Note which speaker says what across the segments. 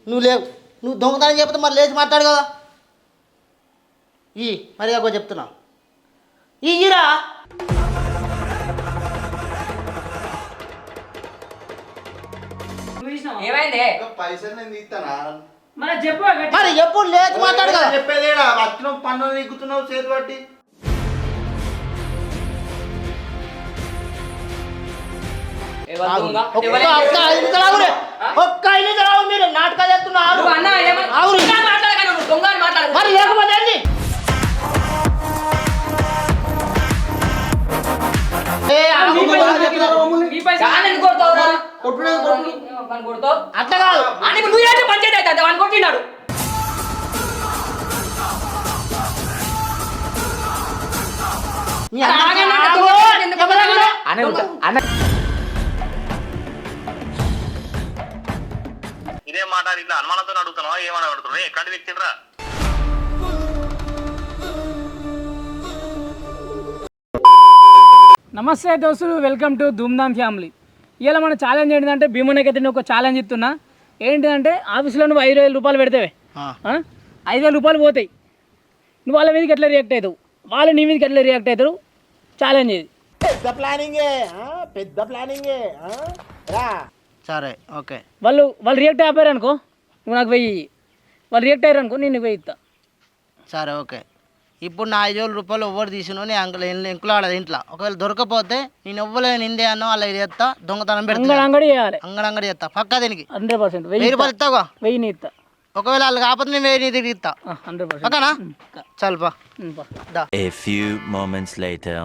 Speaker 1: నువ్వు లేవు. నువ్వు దొంగతనం చెప్తే మరి లేచి మాట్లాడు కదా. మరి అగో చెప్తున్నా ఇరా.
Speaker 2: ఏమైంది?
Speaker 3: పైసలు నేను తీస్తానా?
Speaker 2: మరి చెప్పు,
Speaker 1: మరి ఎప్పుడు లేచి మాట్లాడు కదా.
Speaker 3: చెప్పేదేడా వచ్చిన పన్ను నీకుతున్నావు చేతి పట్టి.
Speaker 1: ఒక్క ఐదు మీరు నాటకాలు చేస్తున్నారు. మరి లేకపోతే అట్లా కాదు.
Speaker 2: నువ్వు పంచాయతీ అవుతుంది వాడిని కొట్టినాడు.
Speaker 3: ఇదే మాట ఇట్లా అనుమానంతో అడుగుతున్నావా? ఏమని అడుగుతున్నావు? ఎక్కడి వ్యక్తిరా?
Speaker 2: నమస్తే దోస్తులు, వెల్కమ్ టు ధూమ్ధామ్ ఫ్యామిలీ. ఇలా మన ఛాలెంజ్ ఏంటంటే భీమన్నకైతే నేను ఒక ఛాలెంజ్ ఇస్తున్నా. ఏంటిదంటే ఆఫీస్లో నువ్వు 5,000 రూపాయలు పెడితేవే 5,000 రూపాయలు పోతాయి. నువ్వు వాళ్ళ మీదకి ఎట్లా రియాక్ట్ అవుతావు, వాళ్ళు నీ మీదకి ఎట్లా రియాక్ట్ అవుతారు. ఛాలెంజ్ ఇది.
Speaker 1: పెద్ద ప్లానింగే. సరే ఓకే.
Speaker 2: వాళ్ళు రియాక్ట్ అయిపోయారు అనుకో, నువ్వు నాకు 1000. వాళ్ళు రియాక్ట్ అయ్యారు అనుకో, నేను 1000 ఇస్తా.
Speaker 1: సరే ఓకే. ఇప్పుడు నా 5,000 రూపాయలు ఎవరు తీసుకున్నావు నీ ఎంకులు ఆడదు ఇంట్లో. ఒకవేళ దొరకపోతే నేను ఎవ్వలేదు నిందే అన్న వాళ్ళ చేస్తా. దొంగతనం పెడతా,
Speaker 2: అంగడి చేయాలి.
Speaker 1: అంగడి చేస్తా పక్కా. దీనికి
Speaker 2: 100%
Speaker 1: 1000 రూపాయలు ఇస్తావా?
Speaker 2: 1000 ఇస్తా.
Speaker 1: ఒకవేళ వాళ్ళు కాకపోతే నేను 1000 తిరిగి ఇస్తా.
Speaker 2: 100%
Speaker 1: పక్కనా? చల్పా.
Speaker 4: A few moments later.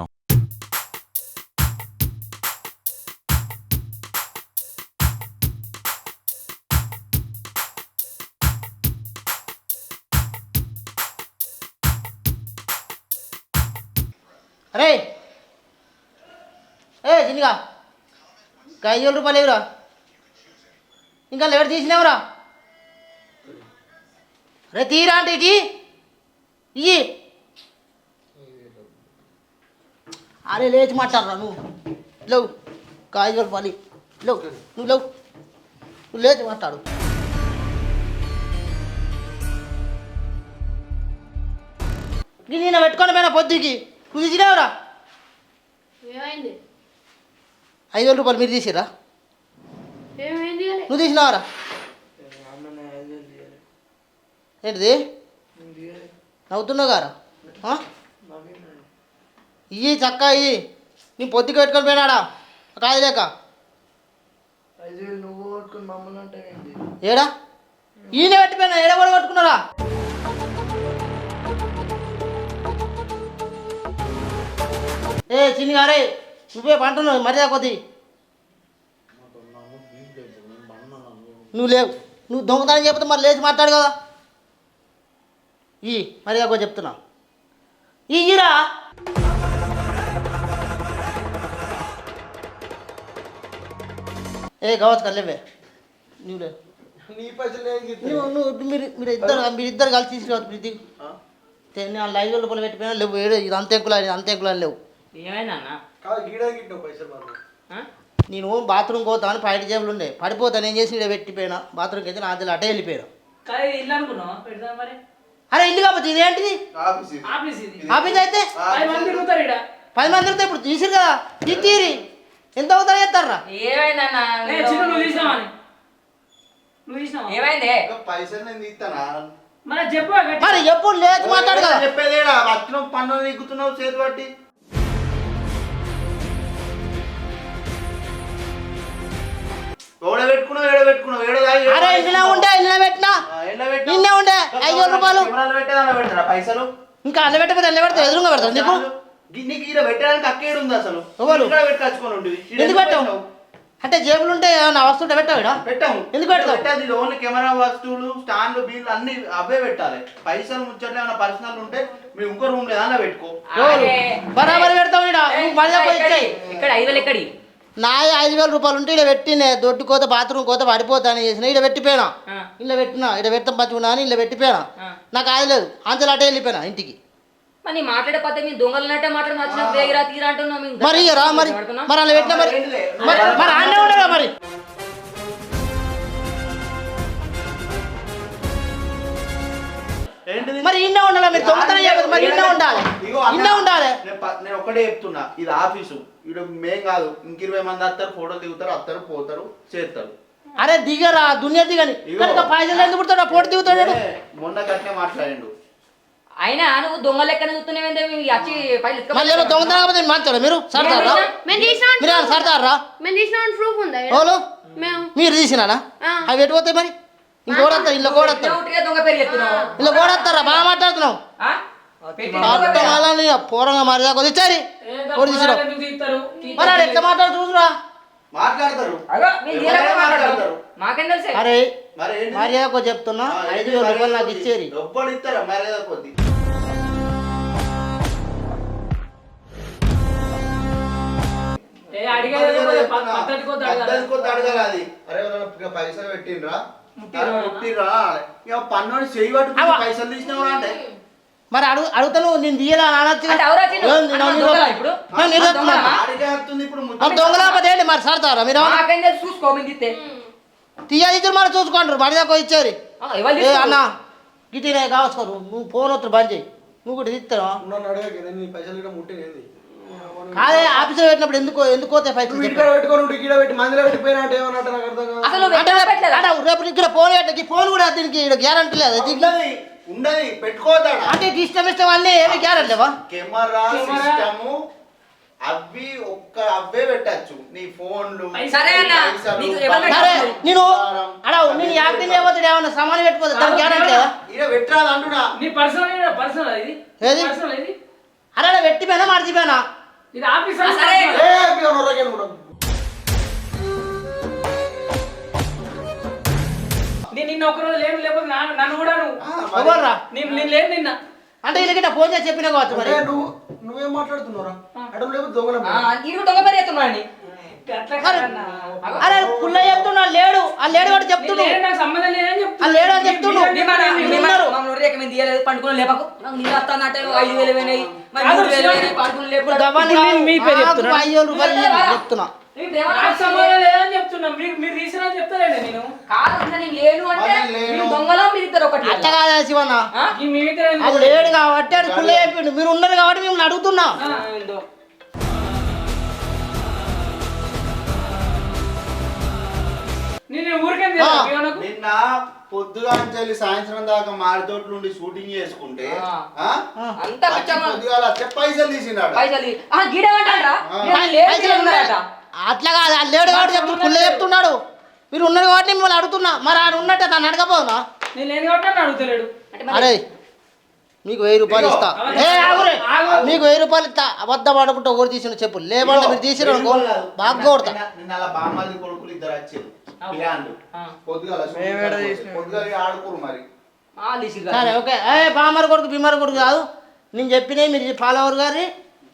Speaker 1: అరే చిన్నగా 5,000 రూపాయలు ఎవరా? ఇంకా ఎవరు తీసినావురా? అరే తీరా అంటే ఇటీ ఇయ్యి. అరే లేచి మాట్లాడరా నువ్వు. లేవు 5,000 రూపాయలు లేవు. నువ్వు లేవు, నువ్వు లేచి మాట్లాడు. నేను పెట్టుకొని పోయినా పొద్దుకి. నువ్వు తీసినావురా? 5,000 రూపాయలు మీరు తీసిరా? నువ్వు తీసినావరా? ఏంటిది నవ్వుతున్నావు గారా? ఇయ్యి చక్క ఇయ్యి. నీ పొద్దుకి పెట్టుకొని పోయినాడా కాదు లేక? ఏడా ఈయన పెట్టిపోయినా? ఏడా కూడా పట్టుకున్నారా? చిన్నగా అరే నువ్వే పంటున్నావు మర్యాద కొద్ది. నువ్వు లేవు. నువ్వు దొంగతనం చెప్తే మరి లేచి మాట్లాడు కదా. మర్యాద కొద్ది చెప్తున్నా ఇయ్యిరా. కావచ్చు కలేవే నువ్వు లేవు. మీరు ఇద్దరు కలిసి తీసుకురావచ్చు. ప్రీతి నేను 5,000 రూపాయలు పెట్టిపోయినా లేవు. ఇది అంత ఎంకులని లేవు. నేను బాత్రూమ్ పోతా అని 5 జేబులు ఉండే పడిపోతాను. ఏం చేసి ఇక్కడ పెట్టిపోయినా బాత్రూమ్కి అయితే నా అద్దెలు అటే వెళ్ళిపోయాను. అరే ఇల్లు కాకపోతే ఇదేంటిది ఆఫీస్ అయితే 10 మంది తిరుగుతాయి. ఇప్పుడు తీసిరు కదా తీరి ఎంత అవుతారో చేస్తారా?
Speaker 3: పైసలు నేను తీస్తానా?
Speaker 1: మరి ఎప్పుడు లేచి మాట్లాడు కదా.
Speaker 3: చెప్పేదేడా వచ్చిన పన్ను నీకుతున్నావు చేతి పట్టి.
Speaker 1: అరే ఇంట్లో ఉండే ఇల్లు పెట్టినా నిన్నే ఉండే 5,000 రూపాయలు
Speaker 3: పైసలు
Speaker 1: ఇంకా అల్ల పెట్టకపోతే ఎల్ల పెడతావు? ఎదురుగా పెడతావు నీకు?
Speaker 3: నీకు ఇక్కడ పెట్టడానికి అక్కేడు ఉంది అసలు.
Speaker 1: ఎందుకు పెట్టావు? అంటే జేబులు ఉంటే నా వస్తుంటే పెట్టావు?
Speaker 3: పెట్టాము.
Speaker 1: ఎందుకు పెట్టావు?
Speaker 3: పెట్టాలి. ఓన్లీ కెమెరా వస్తువులు స్టాండ్లు బిల్లు అన్ని అవే పెట్టాలి. పైసలు ముచ్చట్లు ఏమైనా పర్సనల్ ఉంటే మీరు ఇంకో రూమ్ లేదా పెట్టుకో.
Speaker 1: బరాబరి పెడతావు.
Speaker 2: ఇక్కడ 5,000 ఎక్కడి?
Speaker 1: నా 5,000 రూపాయలు ఉంటే ఇక్కడ పెట్టినే. దొడ్డు కోత బాత్రూమ్ కోత పడిపోతాను చేసిన ఇక్కడ పెట్టిపోయినా. ఇలా పెట్టినా ఇక్కడ పెడతాం పచ్చుకున్నా అని ఇలా పెట్టిపోయినా. నాకు ఆగలేదు. అంతలో అటే వెళ్ళిపోయినా ఇంటికి.
Speaker 2: మరి మాట్లాడే పద్ధతి మీ దొంగలనట్టే మాట్లాడుతున్నా. తీరా అంటున్నాం
Speaker 1: మరి రా. మరి అలా పెట్టినా మరి ఆడనే ఉండరా? మరి
Speaker 3: ఏంటిది?
Speaker 1: మరి ఇన్నే ఉండాలి, మీరు దొంగతనం చేయకూడదు, మరి ఇన్నే ఉండాలి,
Speaker 3: ఇగో అన్న,
Speaker 1: ఇన్నే ఉండాలి.
Speaker 3: నేను ఒకటే చెప్తున్నా, ఇది ఆఫీసు, ఇక్కడ మేం కాదు, ఇంక 20 మంది వస్తారు, ఫోటోలు దిగుతారు, వస్తారు, పోతారు, చేస్తారు.
Speaker 1: అరే దిగరా దునియా దిగని, కనుక పైసలు ఎందుకు పుడతాడు, ఫోటో దిగుతాడు.
Speaker 3: మొన్న గట్టినే మాట్లాడిండు.
Speaker 5: అయినా నువ్వు దొంగ లెక్కన చూస్తున్నావేంటే వచ్చి పైలు
Speaker 1: మళ్ళీ ఏమో దొంగతనం కాకపోతే మంచోడు మీరు సర్దారా, మీరు సర్దారా
Speaker 6: ప్రూఫ్ ఉందా
Speaker 1: ఓలు
Speaker 6: మేము
Speaker 1: మీరు తీసినానా? అవి ఎటు పోతాయి మరి? ఇంకోడత్తారు, ఇల్లు కోడత్తారు,
Speaker 5: దొంగ పేరు చెప్తున్నావు
Speaker 1: ఇల్లు కోడత్తారా? బాగా మాట్లాడుతున్నావు. అర్థం పూర్వంగా మర్యాద కొద్ది ఇచ్చారి కోడి తీసినావు. మరి ఆడు ఎట్లా మాట్లాడు చూసురా.
Speaker 3: మాట్లాడతారు.
Speaker 5: మాకేం తెలుసు
Speaker 1: అరే
Speaker 3: మరి ఏంటి?
Speaker 1: మర్యాద కొద్ది చెప్తున్నా, 5,000 రూపాయలు నాకు ఇచ్చేరి.
Speaker 3: ఎవ్వడు ఇస్తారా మర్యాద కొద్ది? పద్ధతి కొద్ది అడగాలి అది. అరే ఎవరైనా పైసలు పెట్టిండ్రా ముట్టిర్రా, ఇక పన్నోడు చెయ్యి పట్టుకుని పైసలు తీసినావు అంటే
Speaker 1: మరి అడుగుతాను నేను తీయాలా అనొచ్చు.
Speaker 5: అంటే ఎవరు వచ్చిండు? ఇప్పుడు
Speaker 3: ఆడికే వస్తుంది ఇప్పుడు
Speaker 1: దొంగలాపతి ఏంటి మరి సర్దారా మీరు?
Speaker 5: మాకేం తెలుసు చూసుకో మీరు తీస్తే
Speaker 1: తీయాలి మరి చూసుకుంటారు, మర్యాద కొద్ది ఇచ్చేరి.
Speaker 5: ఎవరు
Speaker 1: ఏ అన్న గిట్టినే కావచ్చు, నువ్వు ఫోన్ వస్తుంది బంద్ చేయి, నువ్వు కూడా తీస్తావా? కాదే ఆఫీసులో పెట్టినప్పుడు ఎందుకు పోతే పైసలు
Speaker 5: అసలు నువ్వు ఎక్కడ పెట్టలేదా?
Speaker 1: రేపు ఇక్కడ ఫోన్ పెట్టకి ఫోన్ కూడా దీనికి గ్యారంటీ లేదు.
Speaker 3: ఉండదు పెట్టుకోతాడు
Speaker 1: అంటే ఇష్టం ఇష్టం అన్నీ ఏమి గ్యారంటీ లేవా?
Speaker 3: కెమెరా సిస్టము అవే పెట్టచ్చు, నీ ఫోన్లు.
Speaker 5: సరే అన్న, నీకు ఎవరు
Speaker 1: సరే నేను అడవు నేను యాక్టింగ్ చేయబోతే ఏమన్నా సామాన్లు పెట్టిపోతే దానికి గ్యారంటీ లేదా?
Speaker 3: ఇక పెట్టరాదు అంటున్నా.
Speaker 2: నీ పర్సనల్ ఇది
Speaker 1: ఏది?
Speaker 2: పర్సనల్ ఇది
Speaker 1: అరే పెట్టిపోయినా మర్చిపోయినా
Speaker 2: ఇది ఆఫీస్.
Speaker 5: సరే
Speaker 2: నేను నిన్న ఒక రోజు లేను, లేకపోతే నన్ను కూడా
Speaker 1: ఎవర్రా
Speaker 2: నేను లేదు నిన్న.
Speaker 1: అంటే వీళ్ళకి ఫోన్ చేసి చెప్పినా కావచ్చు. మరి
Speaker 7: నువ్వేం మాట్లాడుతున్నారా? అడవు లేకపోతే దొంగల
Speaker 5: ఇరు దొంగ పేరు చెప్తున్నాడు
Speaker 1: అరే పుల్ల చెప్తున్నా లేడు, ఆ లేడు వాడు చెప్తున్నాడు,
Speaker 2: నాకు సంబంధం లేదని
Speaker 1: ఆ లేడు అని చెప్తున్నాడు.
Speaker 5: పండుకుని లేపకు నీళ్ళు వస్తానంటే 5,000 పోయినాయి, మరి 3,000 పోయినాయి, పండుకుని లేపు.
Speaker 2: మీ పేరు చెప్తున్నా.
Speaker 1: 5,000 రూపాయలు చెప్తున్నా.
Speaker 2: నాకు సంబంధం లేదని చెప్తున్నా, మీరు రీసన్ చెప్తానండి. నేను
Speaker 5: కాదు నేను లేను అంటే మీరు దొంగలో మీరు ఇద్దరు ఒకటి
Speaker 1: అట్ట కాదా శివన్న,
Speaker 2: మీ ఇద్దరు
Speaker 1: అది లేడు కాబట్టి అది పుల్ల చెప్పిండు, మీరు ఉన్నారు కాబట్టి మిమ్మల్ని అడుగుతున్నా.
Speaker 2: నేను ఊరికే
Speaker 3: నిన్న పొద్దుగా నుంచి సాయంత్రం దాకా మాడితోటి నుండి షూటింగ్ చేసుకుంటే
Speaker 5: అంతా
Speaker 3: పొద్దుగాల పైసలు తీసినాడు.
Speaker 5: పైసలు గీడమంటారా
Speaker 1: అట్లా కాదు, అది లేడు కాబట్టి చెప్తున్నా, పుల్ల చెప్తున్నాడు. మీరు ఉన్నారు కాబట్టి మిమ్మల్ని అడుగుతున్నా. మరి ఆడు ఉన్నట్టే దాన్ని అడగపోనా?
Speaker 2: నేను లేని కాబట్టి అడుగుతలేడు.
Speaker 1: అరే మీకు 1000 రూపాయలు ఇస్తా. మీకు 1000 రూపాయలు ఇస్తా. అబద్ధం ఆడుకుంటా ఓడి తీసిన చెప్పు లేమంటే మీరు తీసిన బాగా కొడతా.
Speaker 3: నిన్న అలా బామ్మాది కొడుకులు ఇద్దరు వచ్చారు పొద్దుగాల ఆడుకోరు మరి.
Speaker 1: సరే ఓకే. బామర్ కొడుకు బిమ్మర్ కొడుకు కాదు, నేను చెప్పినవి మీరు ఫాలోవర్ గారి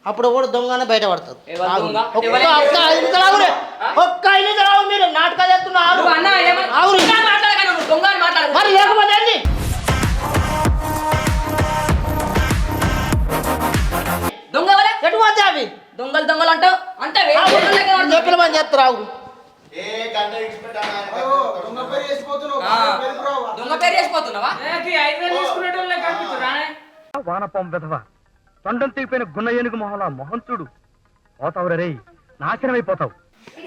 Speaker 1: అప్పుడు కూడా దొంగనే బయటపడతారు. ఒక్క 5 నిమిషాలు మీరు నాటకాలు చేస్తున్నారు మరి లేకపోతే
Speaker 5: దొంగ
Speaker 1: ఎటు పోతే అవి
Speaker 5: దొంగలు దొంగలు అంటావు అంటే
Speaker 1: చెప్పిన పని చేస్తారు. ఆవురు
Speaker 5: దొంగ పేరు చేసిపోతున్నావా?
Speaker 2: 5,000 తీసుకునేటోళ్ళే కనిపిస్తున్నా.
Speaker 8: వానపాం వెధవ తొండం తీపిన గున్న ఏనుగు మొహలా మొహం చూడు, పోతావు రే, నాశనం అయిపోతావు.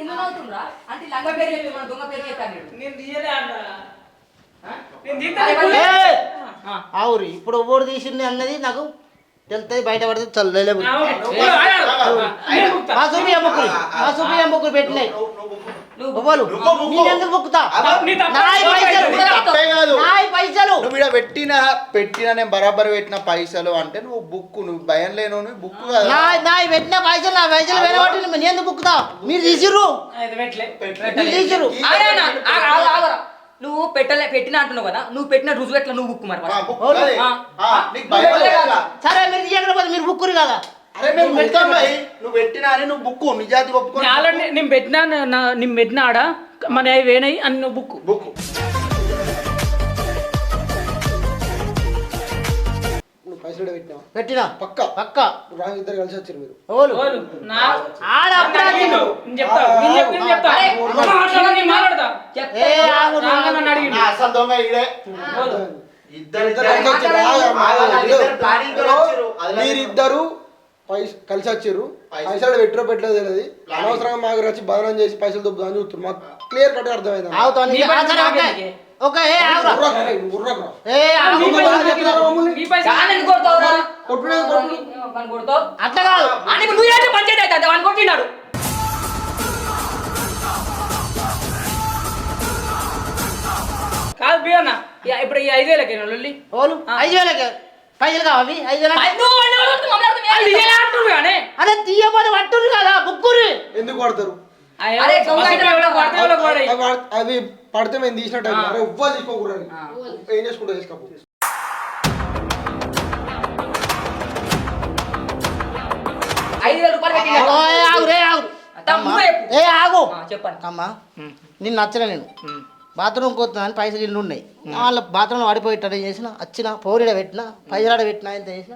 Speaker 5: ఎందుకు అవుతుందా అంటే లంగ పేరు చెప్పి మన దొంగ పేరు చెప్పాను.
Speaker 2: నేను తీయలే అన్నా, నేను తీయలే.
Speaker 1: ఆవురు ఇప్పుడు ఓడి తీసింది అన్నది నాకు తెలుస్తుంది, బయటపడితే చల్లలేవు. మా చూపి అమ్ముకులు పెట్టినాయి. నేనెందుకు బుక్కుతా? పైసలు
Speaker 3: నువ్వు పెట్టిన నేను బరాబర్ పెట్టిన పైసలు అంటే నువ్వు బుక్, నువ్వు భయం లేను బుక్
Speaker 1: పెట్టిన పైసలు నా పైసలు వేరే వాటి నేను ఎందుకు బుక్కుతా? మీరు తీసిర్రు తీసిర్రు.
Speaker 5: నువ్వు పెట్టిన అంటున్నావు కదా, నువ్వు పెట్టిన రుజువు ఎట్లా నువ్వు బుక్ మరి
Speaker 1: సరే మీరు తీయకపోతే మీరు బుక్కురు కదా.
Speaker 3: నువ్వు పెట్టినా అని నువ్వు బుక్ నిజాతి ఒప్పుకో.
Speaker 2: నేను పెట్టినా ఆడ మన వేనాయి అని నువ్వు బుక్
Speaker 7: పైసలు
Speaker 1: పెట్టినా
Speaker 7: పక్క
Speaker 1: పక్క
Speaker 7: ఇద్దరు కలిసి వచ్చారు మీరు.
Speaker 3: అసలు దొంగ ఇడే ఇద్దరు
Speaker 7: కలిసి వచ్చిర్రు.
Speaker 3: ప్లానింగ్ తో వచ్చారు.
Speaker 7: మీరిద్దరు కలిసి వచ్చిర్రు. పైసలు పెట్టరో పెట్టలేదు తెలియదు. అనవసరంగా మాకు వచ్చి బదనం చేసి పైసలు దొబ్బుదామని చూస్తారు. మాకు క్లియర్ కట్ అర్థమైంది.
Speaker 1: ఆగుతావు
Speaker 2: నీ పైసలు నాకే.
Speaker 1: ఓకే ఏ ఆగురా
Speaker 7: ఉర్రకురా.
Speaker 1: ఏ ఆగు.
Speaker 2: మీ పైసలు
Speaker 5: దాన్ని ఎందుకు కొడతావురా?
Speaker 7: కొట్టుడే కొట్టు.
Speaker 5: వాడిని కొడతావు?
Speaker 1: అట్లా కాదు
Speaker 5: అని ఇప్పుడు నువ్వు ఏంటి పంచాయతీ అవుతుంది వాడిని కొట్టినాడు.
Speaker 2: కాదు బియ్యన్న ఇప్పుడు ఈ 5,000కి లొల్లి
Speaker 1: ఓలు 5,000 పైసలు కావాలి 5,000
Speaker 5: నువ్వు వాడిని ఎవరు కొడుతూ మమ్మల్ని అడుగుతావు?
Speaker 2: అది ఇయ్యాలి అంటుర్రు కానీ.
Speaker 1: అదే తీయబోతే పట్టుర్రు కదా బుక్కురు
Speaker 7: ఎందుకు పడతారు?
Speaker 2: అరే
Speaker 7: అవి పడితే మేము తీసినట్టు అరే ఉవ్వ తీసుకోకూడదు. ఏం చేసుకుంటా తీసుకో.
Speaker 5: 5,000 రూపాయలు పెట్టినాడు.
Speaker 1: ఆగు రే ఆగు
Speaker 5: నువ్వే చెప్పు.
Speaker 1: ఏ ఆగు
Speaker 5: చెప్పండి.
Speaker 1: అమ్మా నిన్ను నచ్చలే నేను బాత్రూమ్ కోతున్నా అని పైసలు ఇల్లు ఉన్నాయి వాళ్ళ బాత్రూంలో పడిపోయేటట్టు చేసిన వచ్చిన పౌరిడ పెట్టిన పైసలాడ పెట్టిన ఇంత చేసిన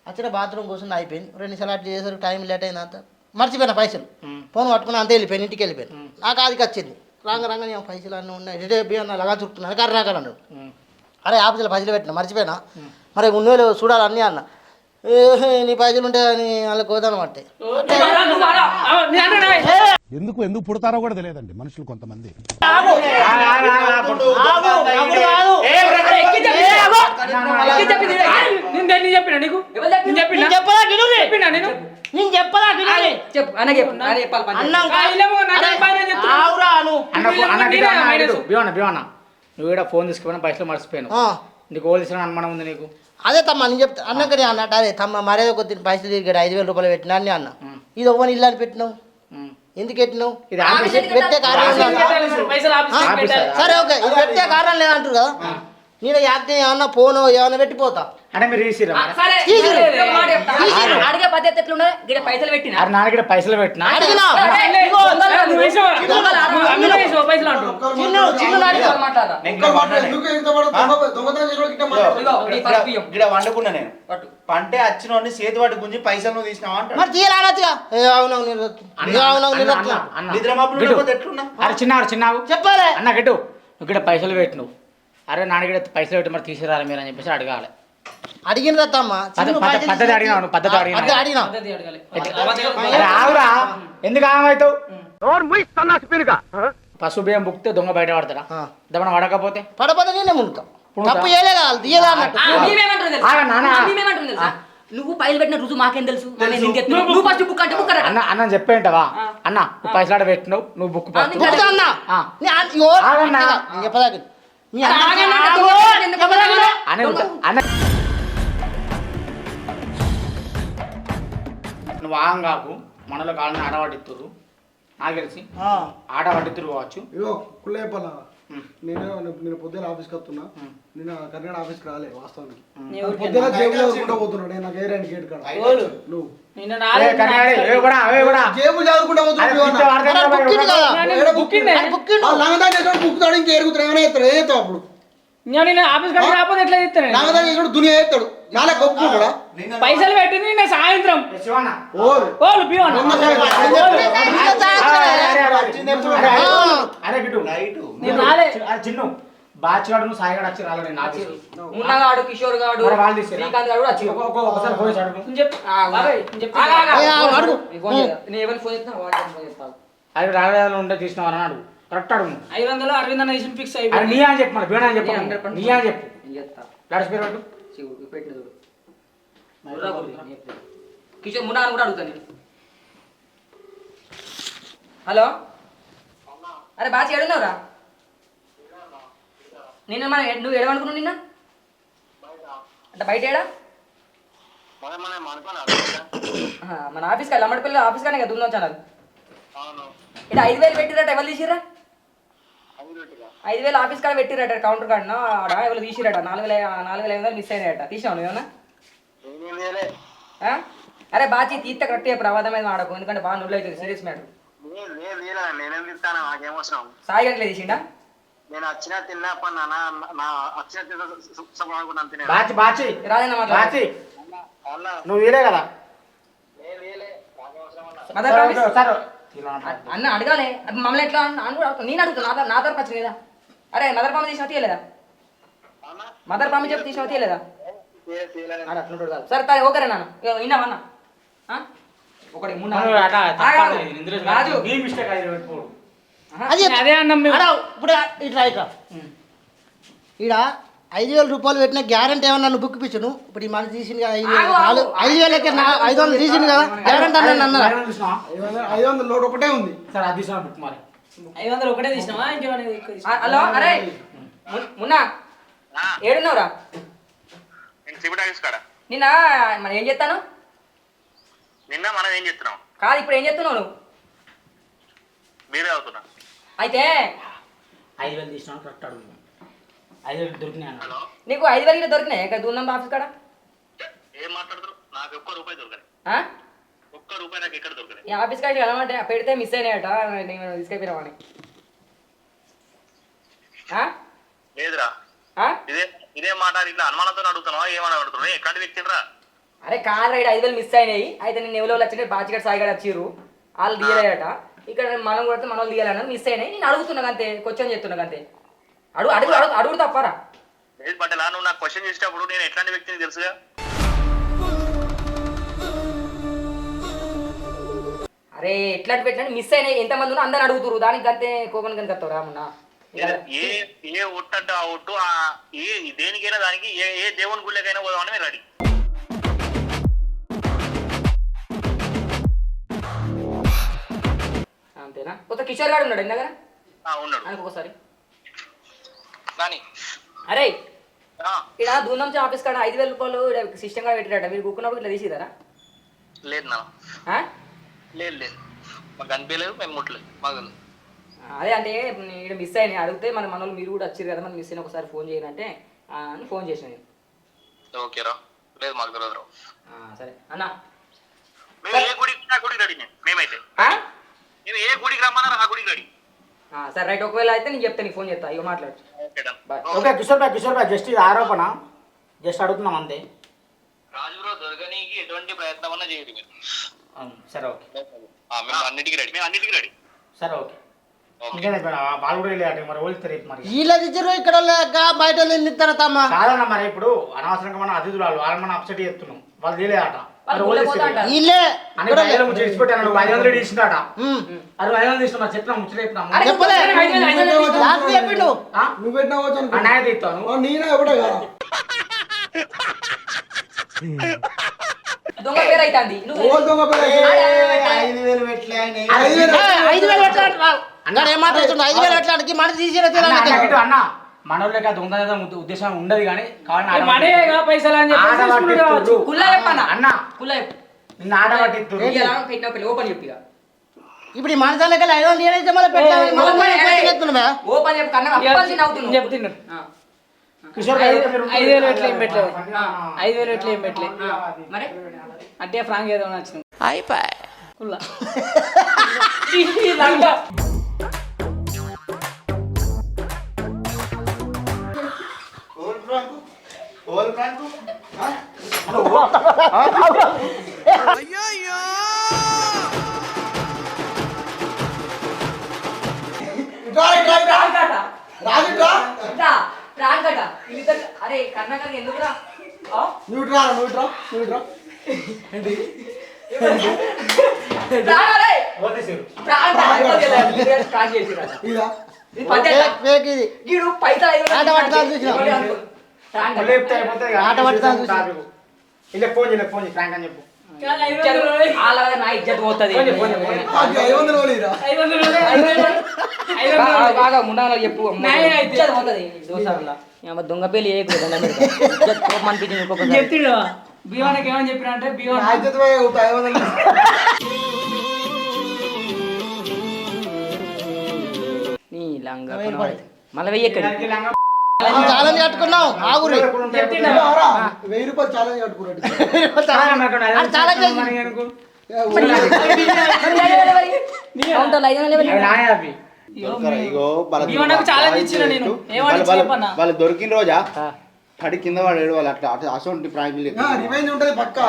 Speaker 1: వచ్చిన బాత్రూమ్ కూర్చుని అయిపోయింది 2 నిమిషాలు అటు చేసారు టైం లేట్ అయిన అంత మర్చిపోయినా పైసలు ఫోన్ పట్టుకుని అంతే వెళ్ళిపోయాను ఇంటికి వెళ్ళిపోయాను నాకు ఆదికి వచ్చింది రాగా నేను పైసలు అన్నీ ఉన్నాయి రేపు అన్న లగా చుట్టున్నాను కర్రాకర్ అన్నాడు అరే ఆఫీసులో పైసలు పెట్టిన మర్చిపోయినా మరి ఉన్నోళ్ళు చూడాలన్నీ అన్న నీ పైసలు ఉంటే అని వాళ్ళకి కోదనమాట
Speaker 6: ఎందుకు పుడతారో కూడా తెలియదండి మనుషులు కొంతమంది.
Speaker 2: చెప్పినా నీకు చెప్పినా
Speaker 1: నేను చెప్పదా
Speaker 5: చెప్పు అన్న చెప్పు అన్న చెప్పాలి
Speaker 2: నువ్వు కూడా ఫోన్ తీసుకుపోయినా పైసలు మర్చిపోయాను నీకు ఓల్ తీసుకుని అనుమానం ఉంది నీకు
Speaker 1: అదే తమ్మ నేను చెప్తా అన్నాక నేను అన్నట్టు అదే తమ్మ మరేదో కొద్ది పైసలు తిరిగాడు 5,000 రూపాయలు పెట్టినా అని అన్న ఇది ఒవ్వని ఇల్లు అని పెట్టినావు ఎందుకు పెట్టినావు పెట్టే కారణం సరే ఓకే ఇది పెట్టే కారణం లేదంటారు కదా నేను యాక్టింగ్ ఏమన్నా ఫోను ఏమన్నా పెట్టిపోతా
Speaker 2: అంటే మీరు తీసిరా
Speaker 5: అడిగే పద్ధతి ఎట్లుండే గిడ పైసలు పెట్టిన
Speaker 2: నా దగ్గర పైసలు పెట్టినా
Speaker 1: అడిగినా
Speaker 3: ఇక్కడ వండుకున్నా నేను పంటే వచ్చిన చేతి వాటి గుంజి పైసలు నువ్వు తీసినావా అంటే
Speaker 1: మరి తీయాలనొచ్చుగా
Speaker 3: ఎట్లున్నా
Speaker 2: అరే చిన్నావు
Speaker 1: చెప్పాలి
Speaker 2: అన్న గట్టు ఇక్కడ పైసలు పెట్టినావు అరే నాన్నగడ పైసలు పెట్టి మరి తీసిరాలి మీరు అని చెప్పేసి అడగాలి
Speaker 1: అడిగిన తమ్మ
Speaker 2: పద్ధతి అడిగినావు పద్ధతి
Speaker 1: అడిగినా
Speaker 2: అరే ఆవురా ఎందుకు ఆమెవుతావు పశు బియ్యం బుక్తే దొంగ బయట పడతాడా దమన పడకపోతే
Speaker 1: పడపోతే నేనే మునుక తప్పు చేయలే కదా తీయదా అన్నట్టు
Speaker 5: నువ్వు పైలు పెట్టిన రుజు మాకేం తెలుసు నువ్వు ఫస్ట్ బుక్ అంటే బుక్
Speaker 2: అన్న అన్న చెప్పేంటవా అన్న నువ్వు పైసలు పెట్టినావు నువ్వు బుక్
Speaker 1: చెప్పదాకి
Speaker 2: నువ్వు ఆంగాకు మనలో కాళ్ళని ఆడవాడిత్తురు నాకు తెలిసి ఆడవాడిత్తురు కావచ్చు
Speaker 7: ఇగో కుళ్ళేపల్ల నేను పొద్దున ఆఫీస్కి వస్తున్నా నేను కర్ణాటక ఆఫీస్కి రాలే వాస్తవానికి పొద్దున జేబులో చదువుకుంటా పోతున్నా నేను నాకు ఏరైనా గేట్ కాడ నువ్వు జేబు చదువుకుంటా బుక్కుతాడు ఇంకా ఎరుగుతాడు ఏమైనా చేస్తాడు ఏతావు అప్పుడు
Speaker 2: ఆఫీస్ రాకపోతే ఎట్లా చెప్తాను
Speaker 7: లంగదాన్ని చేసాడు దునియా చేస్తాడు నాలా గొప్ప
Speaker 2: పైసలు పెట్టింది నిన్న సాయంత్రం చిన్ను బాచిగాడు నువ్వు సాయిగాడు వచ్చి రాలేదు నేను ఆఫీస్
Speaker 5: మున్నగాడు కిషోర్ గాడు
Speaker 2: వాళ్ళు తీసుకురా
Speaker 5: శ్రీకాంత్ గాడు వచ్చి
Speaker 2: ఒకసారి ఫోన్ చేశాడు
Speaker 5: నేను ఎవరికి ఫోన్ చేస్తాను వాడికి ఫోన్ చేస్తాను
Speaker 2: అది రాజధానిలో ఉంటే తీసినావు అని అడుగు కరెక్ట్ అడుగు 500 అరవింద్ తీసిన ఫిక్స్ అయిపోయింది నీ అని చెప్పు మన బీణ అని చెప్పు నీ అని చెప్పు లాడ్స్ పేరు పెట్టు
Speaker 5: పెట్టిన చూడు కిషోర్ మున్నాను కూడా అడుగుతాను నేను హలో అరే బాచి ఏడున్నావురా నిన్న మన నువ్వు ఏడమనుకున్నావు నిన్న అంటే బయట ఏడా మన ఆఫీస్ కాదు అమ్మడిపల్లి ఆఫీస్ కానీ కదా ఉందాం ఛానల్ ఇక్కడ 5,000 పెట్టిరట ఎవరు తీసిరా 5,000 ఆఫీస్ కాడ పెట్టిరట కౌంటర్ కాడ ఆడ ఎవరు తీసిరట 4,500 మిస్ అయినాయట తీసినావు నువ్వేమన్నా అరే బాచి తీస్తే కరెక్ట్ ప్రవాదం మీద ఆడకు ఎందుకంటే బాగా నువ్వు అవుతుంది సీరియస్ మ్యాటర్ సాయి గంటలే తీసిండా
Speaker 9: నేను వచ్చిన తిన్నా
Speaker 2: రాజన్న బాచి నువ్వు వీలే కదా
Speaker 5: అన్న అడగాలి మమ్మల్ని ఎట్లా నేను అడుగుతా నా తరపు వచ్చింది కదా అరే మదర్ పాము తీసినా తీయలేదా మదర్ ప్రామిస్ చెప్పి తీసినావు తీయలేదా ఆడ అట్లుంటాడు కాదు సరే ఓకేరా నాన్న విన్నావన్నా ఒకటి మూడు రాజు
Speaker 1: అది
Speaker 2: అదే అన్నం మేము.
Speaker 1: అడా, ఇప్పుడు ఇట్లా ఇట్లా ఈడ 5,000 రూపాయలు పెట్టిన గ్యారంటీ ఏమన్నా నన్ను బుక్ పిచ్చును ఇప్పుడు ఈ మన తీసింది కదా 5,000 500 తీసింది కదా గ్యారంటీ అన్న అన్న
Speaker 7: 500 లోడ్ ఒకటే ఉంది.
Speaker 8: సరే అది తీసుకో బుక్ మరి
Speaker 2: 500 ఒకటే తీసినావా ఇంకేమైనా ఎక్కువ తీసినావా?
Speaker 5: హలో అరే మున్నా ఏడున్నావురా
Speaker 9: నేను సిబిట్ ఆఫీస్ కాడ
Speaker 5: నిన్న మనం ఏం చేస్తాను
Speaker 9: నిన్న మనం ఏం చెప్తున్నాం
Speaker 5: కాదు ఇప్పుడు ఏం చేస్తున్నావు నువ్వు
Speaker 9: మీరే అవుతున్నా
Speaker 5: అయితే
Speaker 8: 5,000 తీసినాను కరెక్ట్ అడుగు 5,000 దొరికినాయి అన్న
Speaker 5: నీకు 5,000 దొరికినాయి ఇక్కడ దూరం ఆఫీస్ కాడ
Speaker 9: ఏం మాట్లాడతారు నాకు ఒక్క రూపాయి దొరకదు
Speaker 5: ఆ?
Speaker 9: ఒక్క రూపాయి నాకు ఎక్కడ దొరకదు
Speaker 5: ఈ ఆఫీస్ కాడికి వెళ్ళమంటే పెడితే మిస్ అయినాయట నేను తీసుకెళ్ళిపోయినామని
Speaker 9: లేదురా ఇదే మాట ఇట్లా అనుమానంతో అడుగుతున్నావా ఏమని అడుగుతున్నావు ఎక్కడి వ్యక్తిరా
Speaker 5: అరే కాదు రైడ్ 5,000 మిస్ అయినాయి అయితే నేను ఎవరో వచ్చిన బాచిగడ్ సాయిగడ్ వచ్చిర్రు వాళ్ళు తీయలేదట ఇక్కడ మనం కూడా మన వాళ్ళు తీయాలన్నా మిస్ అయినాయి నేను అడుగుతున్నా అంతే క్వశ్చన్ చెప్తున్నా అంతే అడుగు అడుగు అడుగు అడుగు తప్పారా
Speaker 9: లేదు పట్టేలా నువ్వు నాకు క్వశ్చన్ చేసేటప్పుడు నేను ఎట్లాంటి వ్యక్తిని తెలుసుగా
Speaker 5: అరే ఎట్లాంటి పెట్టండి మిస్ అయినాయి ఎంతమంది ఉన్నా అందరు అడుగుతురు దానికి అంతే కోపం కనుక రామున్నా
Speaker 9: ఏ ఒట్టంటే ఆ ఒట్టు ఏ దేనికైనా దానికి ఏ దేవుని గుళ్ళకైనా పోదామని మీరు రెడీ
Speaker 5: అంతేనా కొత్త కిషోర్ గారు ఉన్నాడు దగ్గర
Speaker 9: ఉన్నాడు
Speaker 5: ఆయనకు ఒకసారి
Speaker 9: కానీ
Speaker 5: అరే ఇక్కడ దూరం నుంచి ఆఫీస్ కాడ 5,000 రూపాయలు సిస్టమ్ కాడ పెట్టారట మీరు బుక్కున్నప్పుడు ఇట్లా తీసిదారా
Speaker 9: లేదు నా లేదు లేదు మాకు కనిపించలేదు మేము ముట్టలేదు మాకు
Speaker 5: అదే అంటే ఇక్కడ మిస్ అయినాయి అడిగితే మన వాళ్ళు మీరు కూడా వచ్చారు కదా మనం మిస్ అయిన ఒకసారి ఫోన్ చేయాలంటే అని ఫోన్ చేసిన నేను
Speaker 9: ఓకేరా లేదు మాకు తెలియదు
Speaker 5: సరే అన్న
Speaker 9: మేము ఏ గుడికి ఆ గుడికి రెడీ మేమైతే మేము ఏ గుడికి రమ్మన్నారో ఆ గుడికి రెడీ
Speaker 5: సరే రైట్ ఒకవేళ అయితే నేను చెప్తాను నీకు ఫోన్ చేస్తా ఇక మాట్లాడు బాయ్
Speaker 8: ఓకే కిషోర్ భాయ్ జస్ట్ ఇది ఆరోపణ జస్ట్ అడుగుతున్నాం అంతే
Speaker 9: రాజులో దొరకనీకి ఎటువంటి ప్రయత్నం అన్నా చేయదు మీరు
Speaker 8: సరే ఓకే
Speaker 9: మేము అన్నిటికీ రెడీ
Speaker 8: సరే ఓకే ఇంకేనా వాళ్ళు కూడా వెళ్ళాడు మరి వెళ్తే రేపు మరి
Speaker 1: వీళ్ళది ఇద్దరు ఇక్కడ లేక బయట నిందిస్తారా తమ్మ
Speaker 8: కాదన్న మరి ఇప్పుడు అనవసరంగా మనం అతిథులు వాళ్ళని మనం అప్సెట్ చేస్తున్నాం వాళ్ళు తెలియట
Speaker 1: వీళ్ళే
Speaker 8: అని 5,000 ముచ్చట ఇచ్చిపెట్టాను నువ్వు 500 ఇచ్చినాట అది 500 తీసుకున్నా చెప్పినా ముచ్చట చెప్పినా
Speaker 1: చెప్పలే లాస్ట్ చెప్పిండు
Speaker 7: నువ్వు పెట్టినా వచ్చు
Speaker 8: న్యాయ తీస్తాను
Speaker 7: నేనే ఎప్పుడే కదా
Speaker 5: దొంగ పేరు అవుతుంది
Speaker 7: ఓ దొంగ పేరు
Speaker 3: 5,000 పెట్టలే ఆయన
Speaker 1: 5,000 ఎట్లా అన్నాడు ఏం మాట్లాడుతుండ 5,000 ఎట్లానికి మన తీసి
Speaker 8: అన్న మనోళ్ళకి దొంగ ఉద్దేశం ఉండదు కానీ
Speaker 2: మనేగా పైసలు అని చెప్పి
Speaker 5: కుల్లా చెప్పన్నా
Speaker 8: అన్న
Speaker 5: కుల్లా చెప్పు
Speaker 8: నిన్న ఆడబట్టి
Speaker 5: పెట్టిన పిల్ల ఓపెన్ చెప్పిగా
Speaker 1: ఇప్పుడు ఈ మనసాలకి 500 ఏదైతే మళ్ళీ పెట్టాలి
Speaker 5: ఓపెన్ చెప్పు కన్నా అప్పటి నవ్వుతున్నావు
Speaker 2: చెప్తున్నాను
Speaker 8: కిషోర్
Speaker 2: 5,000 ఎట్లా ఏం పెట్టలేదు 5,000 ఎట్లా ఏం పెట్టలేదు
Speaker 5: మరి
Speaker 2: అంటే ఫ్రాంక్ ఏదో నచ్చింది
Speaker 4: అయిపోయి
Speaker 2: కుల్లా
Speaker 3: ఓల్ ఫ్రాంకు
Speaker 5: అరే కర్ణాకర్ ఎందుకురా
Speaker 7: నువ్వు రా
Speaker 1: ఆట పట్టుతాను
Speaker 8: ఫోన్ ఫ్రాంక్ అని చెప్పు
Speaker 5: నా ఇజ్జత్ పోతుంది
Speaker 7: 500 పోలీరా
Speaker 5: బాగా ముండాలో చెప్పు ఇజ్జత్ పోతుంది దోసారులా దొంగ పేలు ఇజ్జత్ కోపం అనిపించింది ఇంకొకసారి
Speaker 2: చెప్తిడు భీవానికి ఏమని చెప్పినా అంటే భీవన్
Speaker 7: 500
Speaker 5: నీ లంగా మళ్ళీ వెయ్యి ఎక్కడి
Speaker 1: ఛాలెంజ్ కట్టుకున్నాం ఆగురి
Speaker 7: 1000 రూపాయలు ఛాలెంజ్ కట్టుకున్నాడు
Speaker 1: ఛాలెంజ్
Speaker 2: భీవనకు ఛాలెంజ్ ఇచ్చిన నేను ఏమని చెప్పన్నా
Speaker 3: వాళ్ళు దొరికిన రోజా పడి కింద పడాడు వాళ్ళు అట్లా అసలు ప్రాంకులు
Speaker 7: రివెంజ్ ఉంటది పక్కా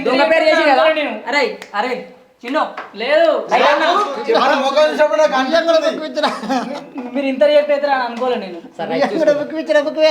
Speaker 5: దొంగ పేరు చేసి కదా అరే అరే చిన్ను
Speaker 2: లేదు
Speaker 5: లైట్ అన్నా.
Speaker 3: మన ముఖం చూసినప్పుడు నాకు
Speaker 1: బియ్యం కూడా బుక్ ఇచ్చినా
Speaker 2: మీరు ఇంత రియాక్ట్ అవుతారా అని అనుకోలే నేను
Speaker 5: సరే
Speaker 1: బియ్యం కూడా బుక్ ఇచ్చినా బుక్